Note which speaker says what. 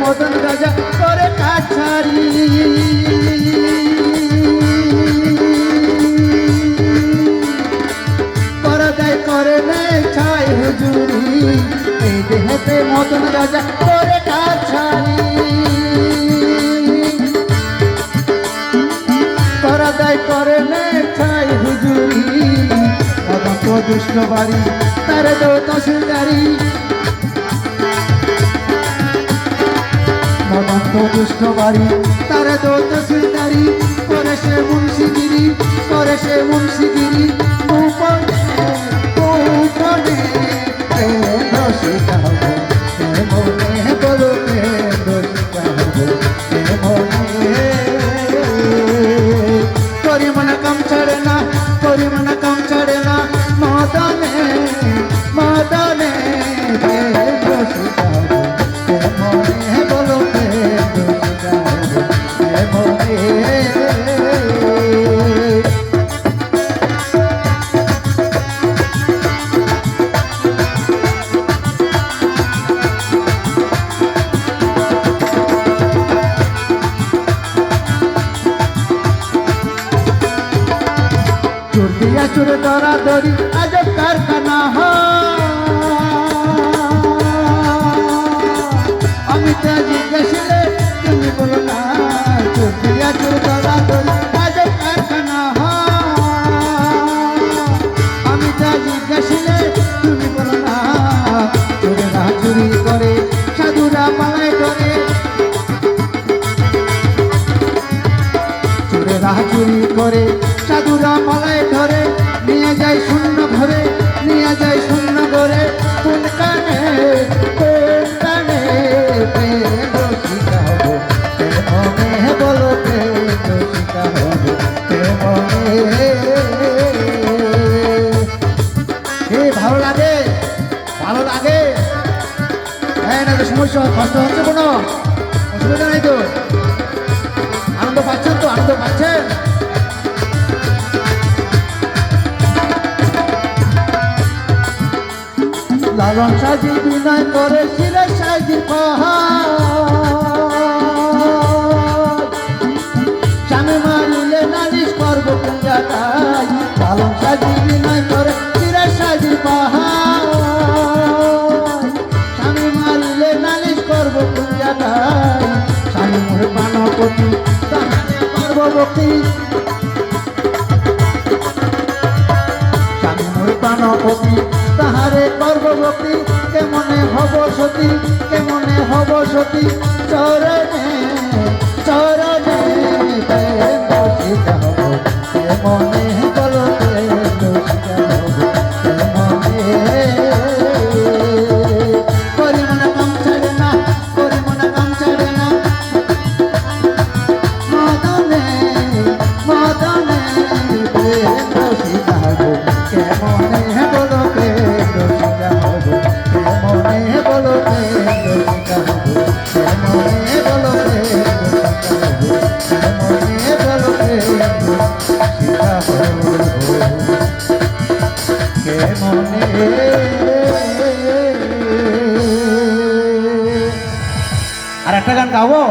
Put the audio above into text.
Speaker 1: মদন রাজা করে কাছারি পরদায় করে নেয় ছাই হুজুরি এই দেহেতে মদন রাজা করে কাছারি পরদায় করে নেয় ছাই হুজুরি অদন্ত দুষ্ট বাড়ি তারে দো তহসিলদারি দুষ্ট বাড়ি তারে দো তহসিলদারি করে সে মুন্সিগিরি করে সে মুন্সিগিরি উপনে দোষিতা হব মনে বলো দোষিতা হব মনে করি মনে কাম ছাড়ে না করি মনে কাম ছাড়ে না মদনে মদনে দোষিতা হব মনে বলো চুর ধরা ধরি আজ কারখানা আমি তো জিজ্ঞাসিলে তুমি বলো না চুর ধরা ধরি আজ কারখানা আমি তো জিজ্ঞাসিলে তুমি বলো না চোরেরা চুরি করে সাধুরা পালায় ধরে চোরেরা চুরি করে সাধুরা পালায় ধরে নিয়ে যায় শূন্য ঘরে নিয়ে যায় শূন্য ঘরে কোন কানে দোষিতা হব মনে বলো দোষিতা হব মনে ভালো লাগে ভালো লাগে হ্যাঁ না সমস্যা কষ্ট হচ্ছে কোনো অসুবিধা নেই তো আনন্দ পাচ্ছেন তো আনন্দ পাচ্ছেন লালন সাজি বিনয় করে শিরে সাজি স্বামী মারিলে নালিশ করবো কোন জায়গায় লালন সাজি বিনয় করে শিরে সাজি স্বামী মারিলে নালিশ করবো কোন জায়গায় স্বামী মোর বানপতি তাহারে করবো ভক্তি স্বামী মোর বানপতি তাহারে গর্ভবতী কেমনে হব সতী কেমনে হব সতী চরণে চরণে দোষিতা হব কেমনে বলো দোষিতা হব কেমনে করি মনে কাম ছাড়ে না করি মনে কাম ছাড়ে না মদনে মদনে দোষিতা হব কেমনে বলো মনে বলো দোষিতা হব মনে বলো মনে বলো দোষিতা হব মনে আর একটা গান গাবো।